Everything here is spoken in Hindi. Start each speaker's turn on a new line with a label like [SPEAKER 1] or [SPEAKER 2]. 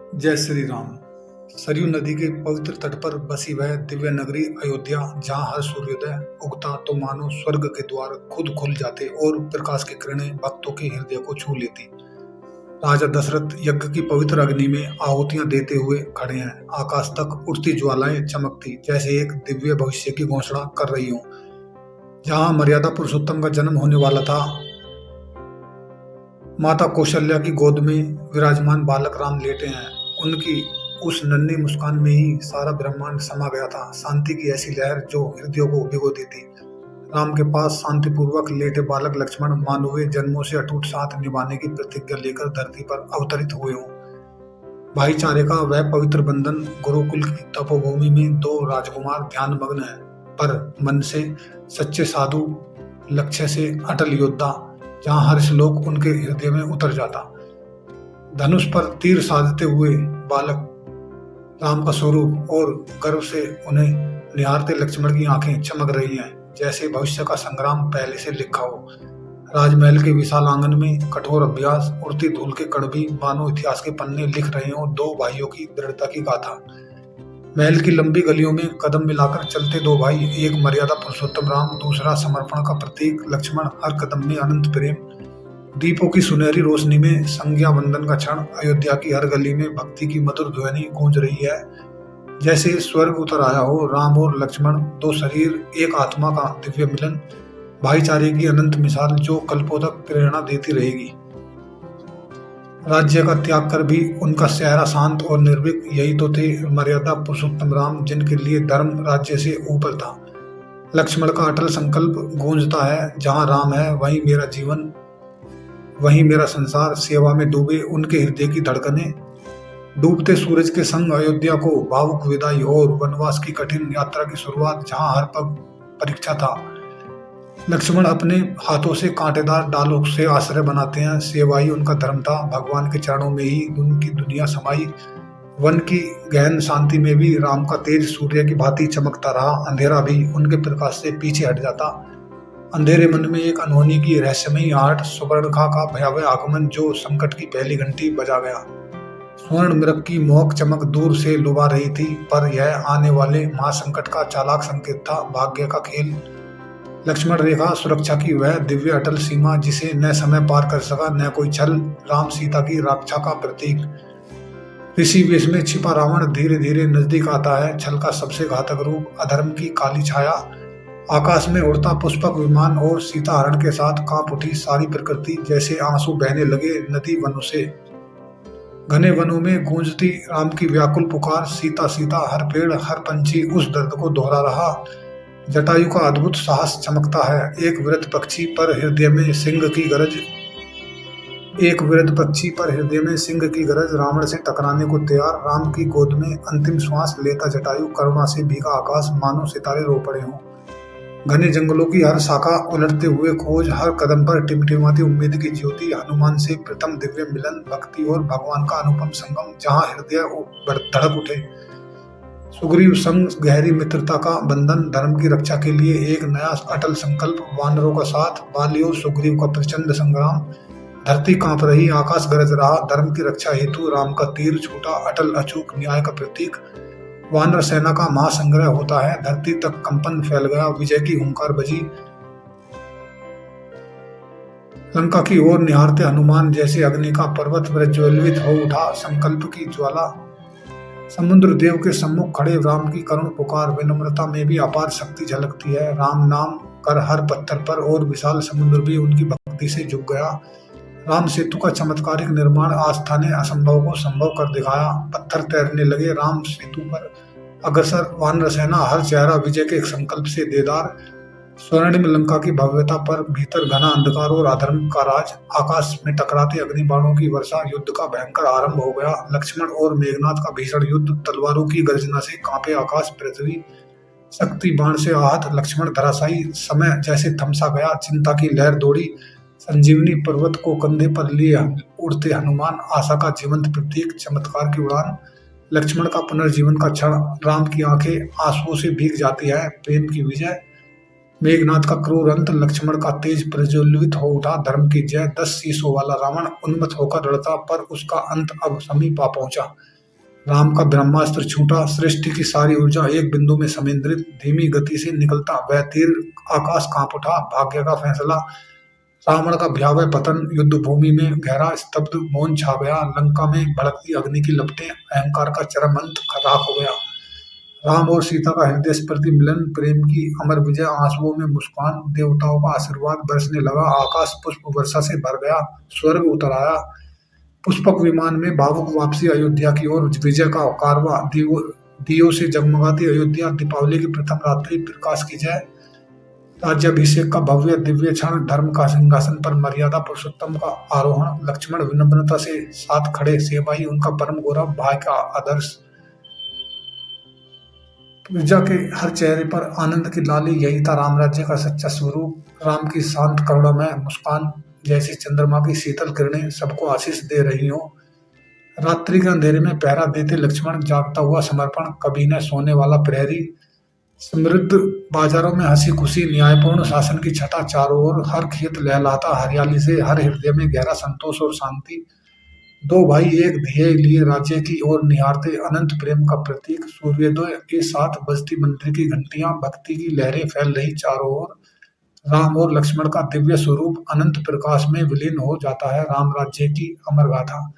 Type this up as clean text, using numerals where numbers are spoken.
[SPEAKER 1] जय श्री राम। सरयू नदी के पवित्र तट पर बसी वह दिव्य नगरी अयोध्या, जहाँ हर सूर्योदय उगता तो मानो स्वर्ग के द्वार खुद खुल जाते और प्रकाश की किरणें भक्तों के हृदय को छू लेती। राजा दशरथ यज्ञ की पवित्र अग्नि में आहुतियां देते हुए खड़े हैं। आकाश तक उठती ज्वालाएं चमकती जैसे एक दिव्य भविष्य की घोषणा कर रही हो। जहाँ मर्यादा पुरुषोत्तम का जन्म होने वाला था, माता कौशल्या की गोद में विराजमान बालक राम लेटे हैं। उनकी उस नन्ही मुस्कान में ही सारा ब्रह्मांड समा गया था, शांति की ऐसी लहर जो हृदयों को भिगो देती। राम के पास शांतिपूर्वक लेटे बालक लक्ष्मण मानवे जन्मों से अटूट साथ निभाने की प्रतिज्ञा लेकर धरती पर अवतरित हुए हों। भाईचारे का वह पवित्र बंधन। गुरुकुल की तपोभूमि में दो राजकुमार ध्यान मग्न हैं, पर मन से सच्चे साधु, लक्ष्य से अटल योद्धा, जहां हर श्लोक उनके हृदय में उतर जाता। धनुष पर तीर साधते हुए बालक राम का स्वरूप और गर्व से उन्हें निहारते लक्ष्मण की आंखें चमक रही हैं, जैसे भविष्य का संग्राम पहले से लिखा हो। राजमहल के विशाल आंगन में कठोर अभ्यास, उड़ती धूल के कण भी मानो इतिहास के पन्ने लिख रहे हो दो भाइयों की दृढ़ता की गाथा। महल की लंबी गलियों में कदम मिलाकर चलते दो भाई, एक मर्यादा पुरुषोत्तम राम, दूसरा समर्पण का प्रतीक लक्ष्मण। हर कदम में अनंत प्रेम। दीपों की सुनहरी रोशनी में संज्ञा वंदन का क्षण। अयोध्या की हर गली में भक्ति की मधुर ध्वनि गूंज रही है, जैसे स्वर्ग उतर आया हो। राम और लक्ष्मण, दो शरीर एक आत्मा का दिव्य मिलन, भाईचारे की अनंत मिसाल जो कल्पों तक प्रेरणा देती रहेगी। राज्य का त्याग कर भी उनका चेहरा शांत और निर्भीक। यही तो थे मर्यादा पुरुषोत्तम राम, जिनके लिए धर्म राज्य से ऊपर था। लक्ष्मण का अटल संकल्प गूंजता है, जहां राम है वहीं मेरा जीवन, वहीं मेरा संसार। सेवा में डूबे उनके हृदय की धड़कनें। डूबते सूरज के संग अयोध्या को भावुक विदाई और वनवास की कठिन यात्रा की शुरुआत, जहां हर पग परीक्षा था। लक्ष्मण अपने हाथों से कांटेदार डालों से आश्रय बनाते हैं। सेवा ही उनका धर्म था। भगवान के चरणों में ही उनकी दुनिया समाई। वन की गहन शांति में भी राम का तेज सूर्य की भांति चमकता रहा। अंधेरा भी उनके प्रकाश से पीछे हट जाता। अंधेरे मन में एक अनहोनी की रहस्यमयी आहट, सुवर्णखा का भयावह आगमन जो संकट की पहली घंटी बजा गया। स्वर्ण मृग की मोहक चमक दूर से लुभा रही थी, पर यह आने वाले महासंकट का चालाक संकेत था। भाग्य का खेल। लक्ष्मण रेखा, सुरक्षा की वह दिव्य अटल सीमा जिसे न समय पार कर सका न कोई छल। राम सीता की रक्षा का प्रतीक। ऋषि वेश में छिपा रावण धीरे धीरे नजदीक आता है। छल का सबसे घातक रूप, अधर्म की काली छाया। आकाश में उड़ता पुष्पक विमान और सीता हरण के साथ कांप उठी सारी प्रकृति, जैसे आंसू बहने लगे नदी वनों से। घने वनों में गूंजती राम की व्याकुल पुकार, सीता सीता। हर पेड़ हर पंछी उस दर्द को दोहरा रहा। जटायु का अद्भुत साहस चमकता है। एक वृद्ध पक्षी पर हृदय में सिंह की गरज, रावण से टकराने को तैयार। राम की गोद में अंतिम श्वास लेता जटायु, करुणा से भीगा आकाश मानो सितारे रो पड़े हों। घने जंगलों की हर शाखा उलटते हुए खोज, हर कदम पर टिमटिमाती उम्मीद की ज्योति। हनुमान से प्रथम दिव्य मिलन, भक्ति और भगवान का अनुपम संगम, जहां हृदय धड़क उठे। सुग्रीव संग गहरी मित्रता का बंधन, धर्म की रक्षा के लिए एक नया अटल संकल्प। वानरों का साथ, बाली और सुग्रीव का प्रचंड संग्राम। धरती कांप रही, आकाश गरज रहा। धर्म की रक्षा हेतु राम का तीर छूटा, अटल अचूक न्याय का प्रतीक। वानर सेना का महासंग्रह होता है। धरती तक कंपन फैल गया, विजय की हुंकार बजी। लंका की ओर निहारते हनुमान, जैसे अग्नि का पर्वत प्रज्वलित हो उठा। संकल्प की ज्वाला। समुद्र देव के सम्मुख खड़े राम की करुण पुकार, विनम्रता में भी अपार शक्ति झलकती है। राम नाम कर हर पत्थर पर और विशाल समुद्र भी उनकी भक्ति से झुक गया। राम सेतु का चमत्कारिक निर्माण, आस्था ने असंभव को संभव कर दिखाया। पत्थर तैरने लगे राम सेतु पर अग्रसर। वानर सेना, हर चेहरा विजय के एक संकल्प से देदार। स्वर्णिम लंका की भव्यता पर भीतर घना अंधकार और अधर्म का राज। आकाश में टकराते अग्नि बाणों की वर्षा, युद्ध का भयंकर आरंभ हो गया। लक्ष्मण और मेघनाथ का भीषण युद्ध, तलवारों की गर्जना से कांपे आकाश पृथ्वी। शक्ति बाण से आहत लक्ष्मण धराशायी, समय जैसे थमसा गया। चिंता की लहर दौड़ी। संजीवनी पर्वत को कंधे पर लिए उड़ते हनुमान, आशा का जीवंत प्रतीक, चमत्कार की उड़ान। लक्ष्मण का पुनर्जीवन का क्षण, राम की आंखें आंसुओं से भीग जाती है। प्रेम की विजय। मेघनाथ का क्रूर अंत, लक्ष्मण का तेज प्रज्वलित हो उठा। धर्म की जय। 10 शीशों वाला रावण उन्मत्त होकर लड़ता, पर उसका अंत अब समीप आ पहुंचा। राम का ब्रह्मास्त्र छूटा, सृष्टि की सारी ऊर्जा एक बिंदु में समेंद्रित, धीमी गति से निकलता वह तीर आकाश कांप उठा, भाग्य का फैसला, रावण का भयावह पतन, युद्ध भूमि में गहरा स्तब्ध मौन छा गया, लंका में भड़कती अग्नि की लपटें, अहंकार का चरम अंत, राख हो गया। राम और सीता का हृदय स्पर्धी मिलन, प्रेम की अमर विजय, आंसुओं में मुस्कान, देवताओं का आशीर्वाद बरसने लगा, आकाश पुष्प वर्षा से भर गया, स्वर्ग उतर आया, पुष्पक विमान में भावुक वापसी अयोध्या की ओर, विजय का कारवा, दियो से जगमगाती अयोध्या, दीपावली की प्रथम रात्रि, प्रकाश की जय, राज्याभिषेक का भव्य दिव्य क्षण, धर्म का सिंहासन पर मर्यादा पुरुषोत्तम का आरोहण, लक्ष्मण विनम्रता से साथ खड़े, सेवाई उनका परम गौरव, भाई का आदर्श, प्रजा के हर चेहरे पर आनंद की लाली, यही था राम राज्य का सच्चा स्वरूप। राम की शांत करुणामय मुस्कान जैसी चंद्रमा की शीतल किरणें सबको आशीष दे रही हो। रात्रि के अंधेरे में पहरा देते लक्ष्मण, जागता हुआ समर्पण, कभी न सोने वाला प्रहरी, समृद्ध बाजारों में हंसी खुशी, न्यायपूर्ण शासन की छटा चारों ओर, हर खेत लहलाता हरियाली से, हर हृदय में गहरा संतोष और शांति। दो भाई एक ध्येय लिए राज्य की ओर निहारते, अनंत प्रेम का प्रतीक, सूर्योदय के साथ बजती मंदिर की घंटियां, भक्ति की लहरें फैल रही चारों ओर, राम और लक्ष्मण का दिव्य स्वरूप अनंत प्रकाश में विलीन हो जाता है, राम राज्य की अमर गाथा।